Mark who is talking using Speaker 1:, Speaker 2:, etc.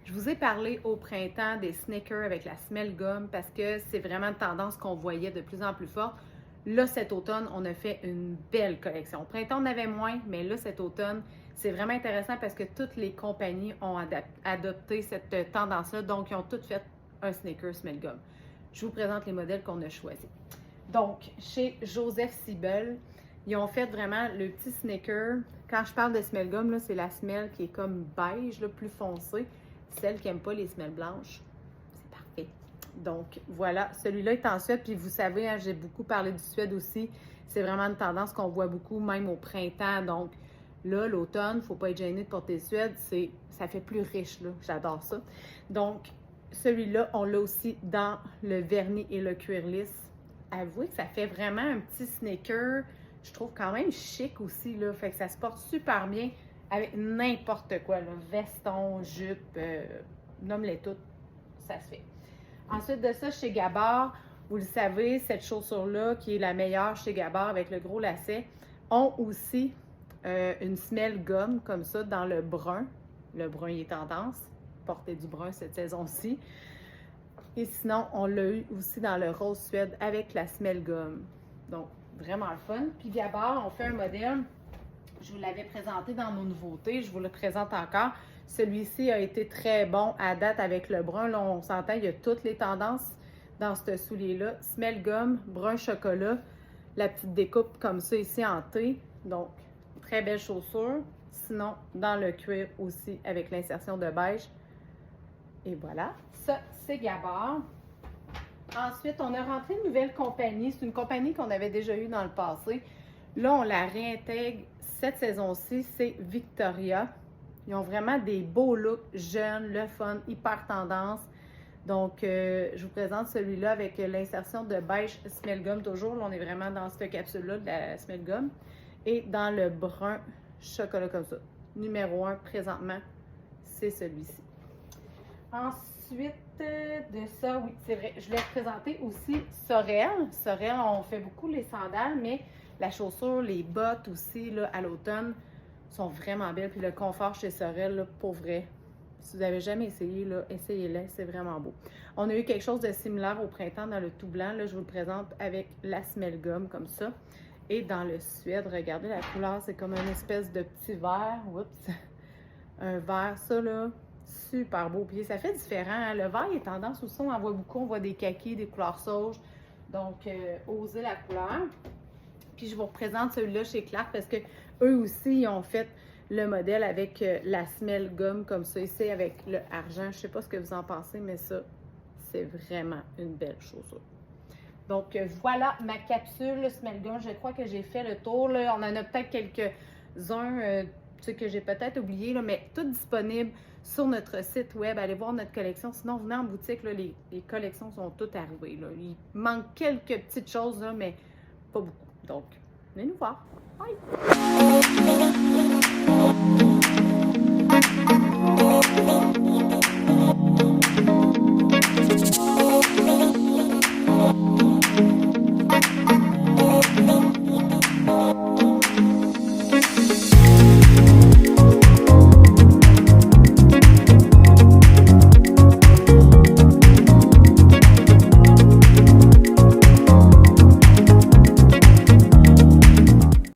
Speaker 1: Je vous ai parlé au printemps des sneakers avec la semelle gomme parce que c'est vraiment une tendance qu'on voyait de plus en plus forte. Là, cet automne, on a fait une belle collection. Au printemps, on en avait moins, mais là, cet automne, c'est vraiment intéressant parce que toutes les compagnies ont adopté cette tendance-là. Donc, ils ont toutes fait un sneaker semelle gomme. Je vous présente les modèles qu'on a choisis. Donc, chez Joseph Siebel, ils ont fait vraiment le petit sneaker. Quand je parle de semelle gomme, c'est la semelle qui est comme beige, là, plus foncée. Celle qui n'aime pas les semelles blanches, c'est parfait. Donc, voilà, celui-là est en suède. Puis vous savez, hein, j'ai beaucoup parlé du suède aussi. C'est vraiment une tendance qu'on voit beaucoup, même au printemps. Donc, là, l'automne, il ne faut pas être gêné de porter le suède. Ça fait plus riche, là. J'adore ça. Donc, celui-là, on l'a aussi dans le vernis et le cuir lisse. Avouez que ça fait vraiment un petit sneaker, je trouve quand même chic aussi, là. Fait que ça se porte super bien avec n'importe quoi, là. Veston, jupe, nomme-les toutes, ça se fait. Ensuite de ça, chez Gabard, vous le savez, cette chaussure-là, qui est la meilleure chez Gabard avec le gros lacet, ont aussi une semelle gomme comme ça dans le brun. Le brun est tendance, porter du brun cette saison-ci. Et sinon, on l'a eu aussi dans le rose suède avec la semelle gomme. Donc, vraiment le fun. Puis Gabard, on fait un modèle, je vous l'avais présenté dans nos nouveautés, je vous le présente encore. Celui-ci a été très bon à date avec le brun. Là, on s'entend, il y a toutes les tendances dans ce soulier-là. Semelle gomme, brun chocolat, la petite découpe comme ça ici en T. Donc, très belle chaussure. Sinon, dans le cuir aussi avec l'insertion de beige. Et voilà, ça c'est Gabard. Ensuite, on a rentré une nouvelle compagnie. C'est une compagnie qu'on avait déjà eue dans le passé. Là, on la réintègre cette saison-ci, c'est Victoria. Ils ont vraiment des beaux looks jeunes, le fun, hyper tendance. Donc, je vous présente celui-là avec l'insertion de beige semelle gomme toujours. Là, on est vraiment dans cette capsule-là de la semelle gomme. Et dans le brun chocolat comme ça. Numéro 1 présentement, c'est celui-ci. Ensuite de ça, oui, c'est vrai, je voulais présenter aussi Sorel. Sorel, on fait beaucoup les sandales, mais la chaussure, les bottes aussi, là, à l'automne, sont vraiment belles. Puis le confort chez Sorel, là, pour vrai, si vous n'avez jamais essayé, là, essayez-le, c'est vraiment beau. On a eu quelque chose de similaire au printemps dans le tout blanc. Là, je vous le présente avec la semelle gomme comme ça. Et dans le suède, regardez la couleur, c'est comme une espèce de petit vert. Oups! Un vert, ça là, super beau. Puis ça fait différent. Hein? Le vert est tendance aussi, on en voit beaucoup. On voit des kakis, des couleurs sauges. Donc, osez la couleur. Puis je vous représente celui-là chez Clark parce que eux aussi, ils ont fait le modèle avec la semelle gomme comme ça ici avec le argent. Je ne sais pas ce que vous en pensez, mais ça, c'est vraiment une belle chaussure. Donc, voilà ma capsule semelle gomme. Je crois que j'ai fait le tour. Là. On en a peut-être quelques-uns que j'ai peut-être oublié, là, mais tout disponible sur notre site web. Allez voir notre collection. Sinon, venez en boutique. Là, les collections sont toutes arrivées. Là. Il manque quelques petites choses, là, mais pas beaucoup. Donc, venez nous voir. Bye!